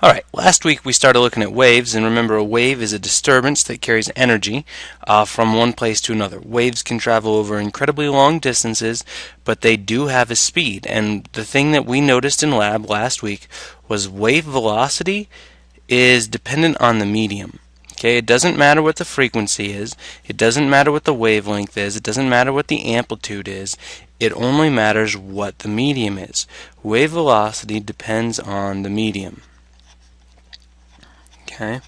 Alright, last week we started looking at waves, and remember, a wave is a disturbance that carries energy from one place to another. Waves can travel over incredibly long distances, but they do have a speed. And the thing that we noticed in lab last week was wave velocity is dependent on the medium. Okay, it doesn't matter what the frequency is, it doesn't matter what the wavelength is, it doesn't matter what the amplitude is, it only matters what the medium is. Wave velocity depends on the medium. Okay,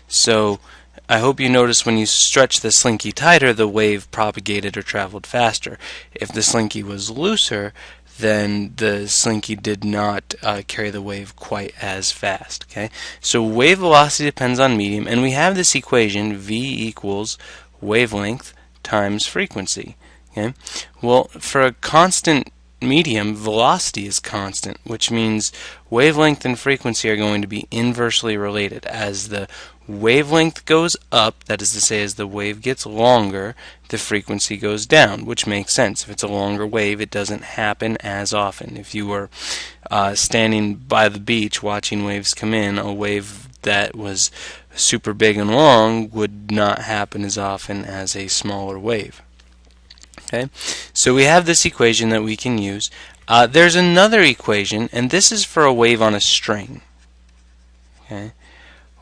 so I hope you notice when you stretch the slinky tighter, the wave propagated or traveled faster. If the slinky was looser, then the slinky did not carry the wave quite as fast. Okay, so wave velocity depends on medium, and we have this equation: V equals wavelength times frequency. Okay, well, for a constant medium, velocity is constant, which means wavelength and frequency are going to be inversely related. As the wavelength goes up, that is to say, as the wave gets longer, the frequency goes down, which makes sense. If it's a longer wave, it doesn't happen as often. If you were standing by the beach watching waves come in, a wave that was super big and long would not happen as often as a smaller wave. Okay, so we have this equation that we can use. There's another equation, and this is for a wave on a string. Okay,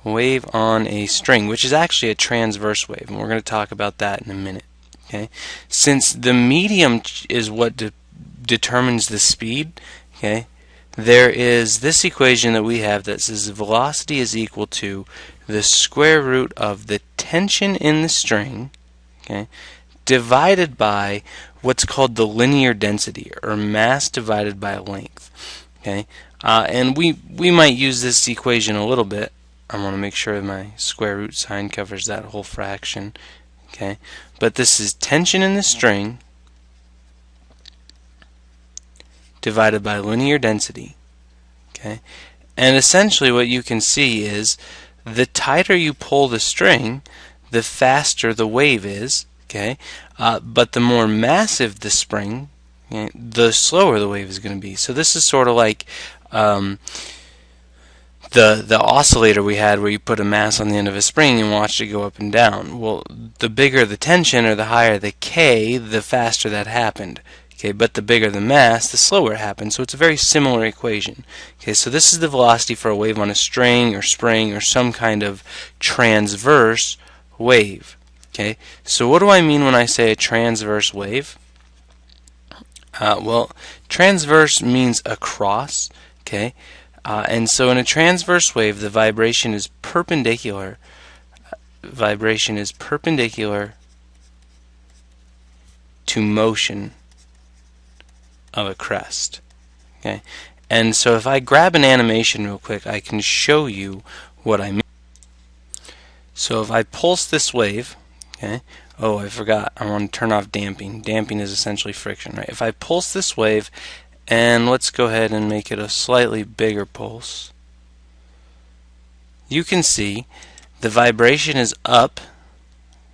wave on a string, which is actually a transverse wave, and we're going to talk about that in a minute. Okay, since the medium is what determines the speed, okay, there is this equation that we have that says velocity is equal to the square root of the tension in the string, okay, divided by what's called the linear density, or mass divided by length. Okay, and we might use this equation a little bit. I want to make sure my square root sign covers that whole fraction. Okay, but this is tension in the string divided by linear density. Okay, and essentially what you can see is the tighter you pull the string, the faster the wave is. Okay, but the more massive the spring, okay, the slower the wave is going to be. So this is sort of like the oscillator we had, where you put a mass on the end of a spring and watched it go up and down. Well, the bigger the tension or the higher the K, the faster that happened. Okay, but the bigger the mass, the slower it happens. So it's a very similar equation. Okay, so this is the velocity for a wave on a string or spring or some kind of transverse wave. Okay, so what do I mean when I say a transverse wave? Well, transverse means across. Okay, and so in a transverse wave, the vibration is perpendicular. Vibration is perpendicular to motion of a crest. Okay, and so if I grab an animation real quick, I can show you what I mean. So if I pulse this wave, okay, oh, I forgot, I want to turn off damping. Damping is essentially friction, right? If I pulse this wave, and let's go ahead and make it a slightly bigger pulse, you can see the vibration is up,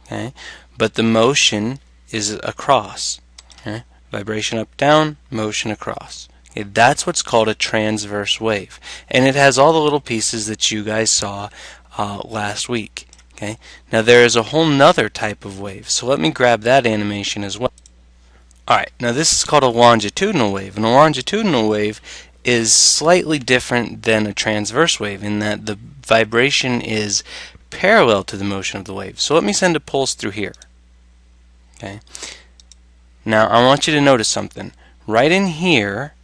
okay, but the motion is across. Okay? Vibration up, down, motion across. Okay, that's what's called a transverse wave, and it has all the little pieces that you guys saw last week. Okay, now there is a whole nother type of wave, so let me grab that animation as well. Alright, now this is called a longitudinal wave, and a longitudinal wave is slightly different than a transverse wave in that the vibration is parallel to the motion of the wave. So let me send a pulse through here. Okay, now I want you to notice something. Right in here,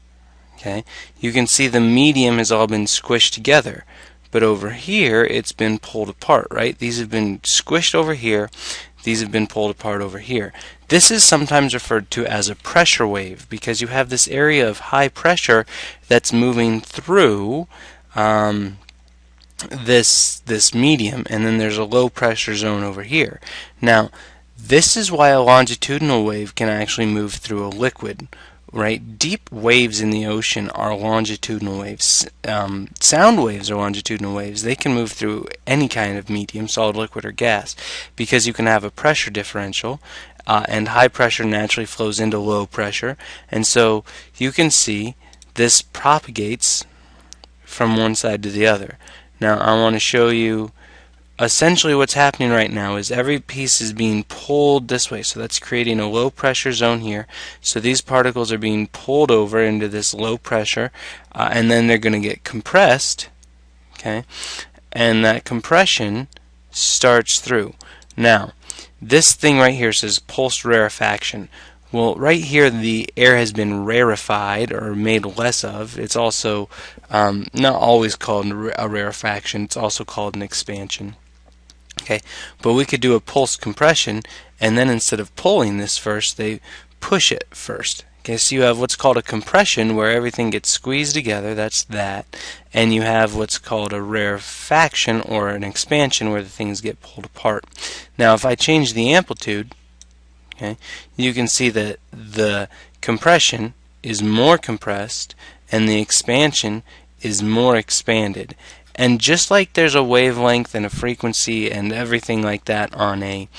okay, you can see the medium has all been squished together. But over here, it's been pulled apart, right? These have been squished over here. These have been pulled apart over here. This is sometimes referred to as a pressure wave because you have this area of high pressure that's moving through this medium, and then there's a low pressure zone over here. Now, this is why a longitudinal wave can actually move through a liquid. Right? Deep waves in the ocean are longitudinal waves. Sound waves are longitudinal waves. They can move through any kind of medium, solid, liquid, or gas, because you can have a pressure differential, and high pressure naturally flows into low pressure, and so you can see this propagates from one side to the other. Now I want to show you essentially what's happening right now is every piece is being pulled this way, so that's creating a low pressure zone here. So these particles are being pulled over into this low pressure, and then they're going to get compressed, okay, and that compression starts through. Now this thing right here says pulsed rarefaction. Well, right here the air has been rarefied or made less of. It's also not always called a rarefaction, it's also called an expansion. Okay, but we could do a pulse compression, and then instead of pulling this first, they push it first. Okay, so you have what's called a compression where everything gets squeezed together, that's that, and you have what's called a rarefaction or an expansion where the things get pulled apart. Now if I change the amplitude, okay, you can see that the compression is more compressed and the expansion is more expanded. And just like there's a wavelength and a frequency and everything like that on a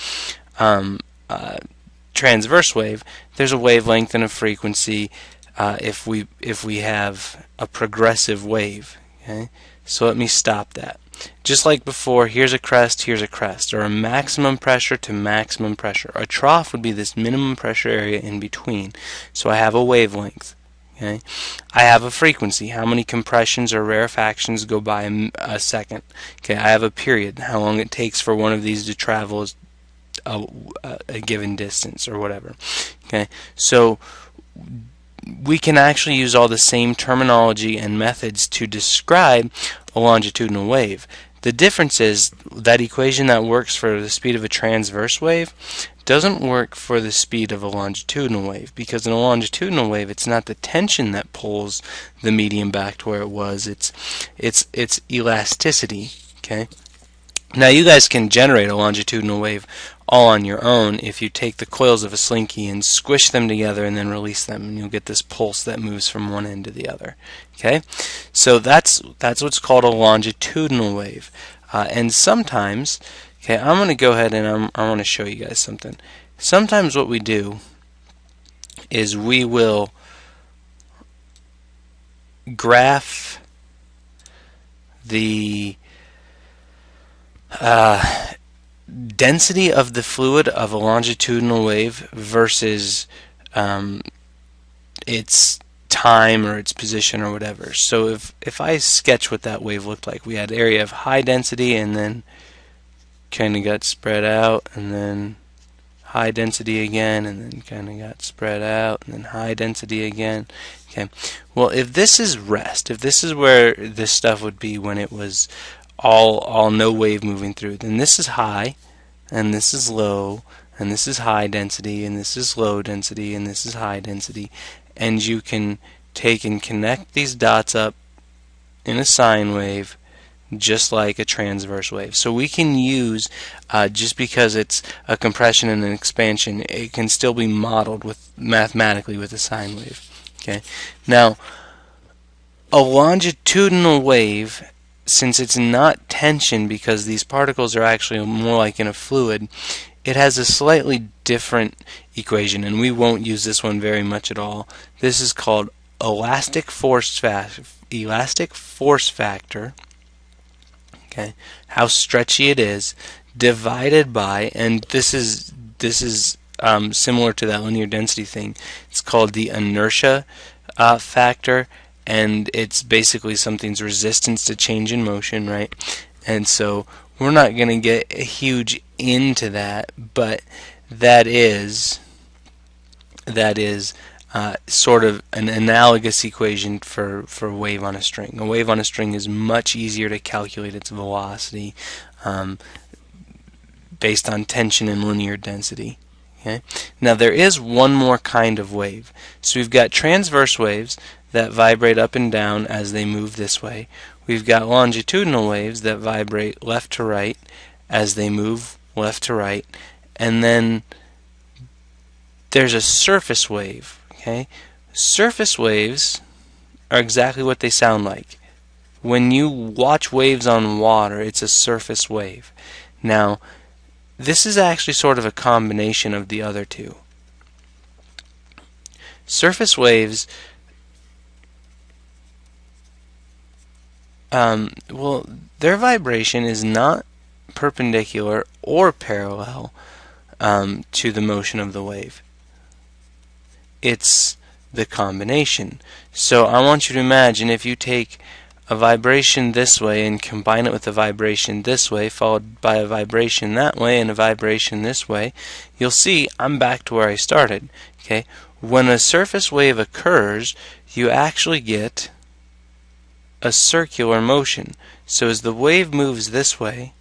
transverse wave, there's a wavelength and a frequency if we have a progressive wave. Okay, so let me stop that. Just like before, here's a crest, or a maximum pressure to maximum pressure. A trough would be this minimum pressure area in between. So I have a wavelength. Okay, I have a frequency, how many compressions or rarefactions go by a second. Okay, I have a period, how long it takes for one of these to travel a given distance or whatever. Okay, so we can actually use all the same terminology and methods to describe a longitudinal wave. The difference is that equation that works for the speed of a transverse wave doesn't work for the speed of a longitudinal wave, because in a longitudinal wave it's not the tension that pulls the medium back to where it was, it's elasticity. Okay, now you guys can generate a longitudinal wave all on your own if you take the coils of a slinky and squish them together and then release them, and you'll get this pulse that moves from one end to the other. Okay, so that's what's called a longitudinal wave. And sometimes, okay, I'm going to go ahead and I want to show you guys something. Sometimes what we do is we will graph the density of the fluid of a longitudinal wave versus its time or its position or whatever. So if I sketch what that wave looked like, we had area of high density and then kind of got spread out, and then high density again, and then kind of got spread out, and then high density again. Okay, well, if this is rest, if this is where this stuff would be when it was all no wave moving through, then this is high, and this is low, and this is high density, and this is low density, and this is high density. And you can take and connect these dots up in a sine wave just like a transverse wave. So we can use, just because it's a compression and an expansion, it can still be modeled with mathematically with a sine wave. Okay, now a longitudinal wave, since it's not tension because these particles are actually more like in a fluid, it has a slightly different equation, and we won't use this one very much at all. This is called elastic force factor. Okay, how stretchy it is, divided by, and this is similar to that linear density thing. It's called the inertia factor, and it's basically something's resistance to change in motion, right? And so we're not going to get huge into that, but that is sort of an analogous equation for a wave on a string. A wave on a string is much easier to calculate its velocity based on tension and linear density. Okay? Now there is one more kind of wave. So we've got transverse waves that vibrate up and down as they move this way. We've got longitudinal waves that vibrate left to right as they move left to right. And then there's a surface wave. Okay? Surface waves are exactly what they sound like. When you watch waves on water, it's a surface wave. Now, this is actually sort of a combination of the other two. Surface waves Well, their vibration is not perpendicular or parallel to the motion of the wave. It's the combination. So I want you to imagine if you take a vibration this way and combine it with a vibration this way, followed by a vibration that way and a vibration this way, you'll see I'm back to where I started. Okay? When a surface wave occurs, you actually get a circular motion. So as the wave moves this way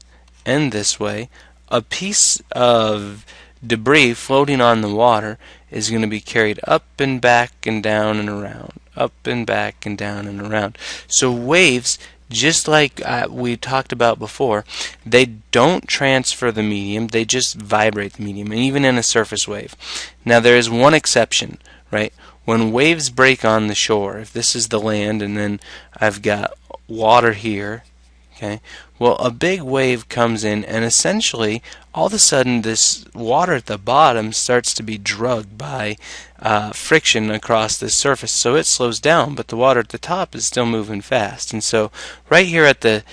and this way, a piece of debris floating on the water is going to be carried up and back and down and around, up and back and down and around. So waves, just like we talked about before, they don't transfer the medium, they just vibrate the medium, and even in a surface wave. Now there is one exception, right? When waves break on the shore, if this is the land and then I've got water here, okay, well, a big wave comes in and essentially all of a sudden this water at the bottom starts to be drugged by friction across the surface, so it slows down, but the water at the top is still moving fast. And so right here at the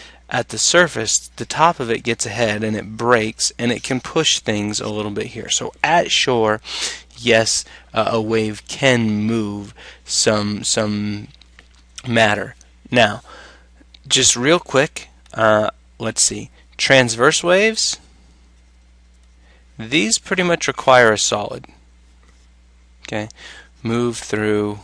surface, the top of it gets ahead and it breaks and it can push things a little bit here. So at shore, yes, a wave can move some matter. Now, just real quick, let's see. Transverse waves, these pretty much require a solid. Okay, move through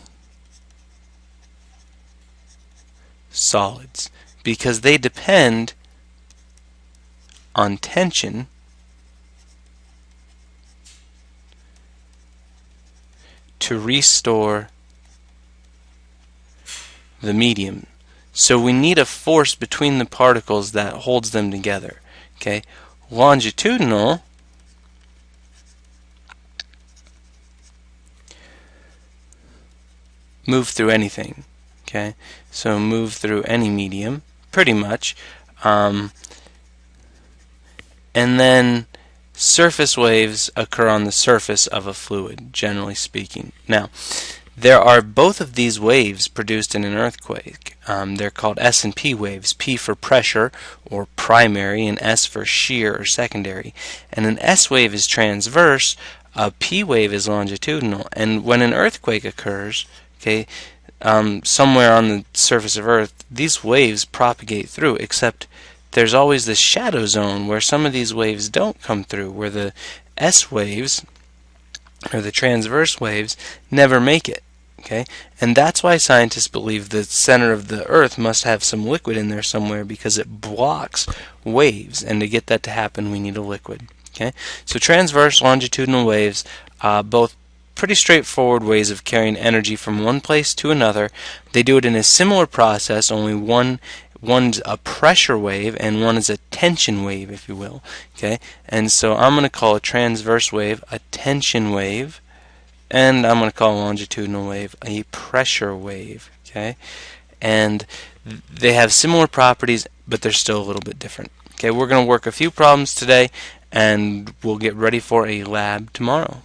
solids because they depend on tension to restore the medium. So we need a force between the particles that holds them together. Okay, longitudinal move through anything. Okay, so move through any medium, pretty much. And then surface waves occur on the surface of a fluid, generally speaking. Now, there are both of these waves produced in an earthquake. They're called S and P waves, P for pressure or primary and S for shear or secondary. And an S wave is transverse, a P wave is longitudinal. And when an earthquake occurs, okay, somewhere on the surface of Earth, these waves propagate through, except there's always this shadow zone where some of these waves don't come through, where the S waves or the transverse waves never make it. Okay, and that's why scientists believe the center of the Earth must have some liquid in there somewhere, because it blocks waves, and to get that to happen we need a liquid. Okay, so transverse, longitudinal waves, both pretty straightforward ways of carrying energy from one place to another. They do it in a similar process, only one's a pressure wave and one is a tension wave, if you will. Okay, and so I'm going to call a transverse wave a tension wave, and I'm going to call a longitudinal wave a pressure wave. Okay, and they have similar properties, but they're still a little bit different. Okay, we're going to work a few problems today, and we'll get ready for a lab tomorrow.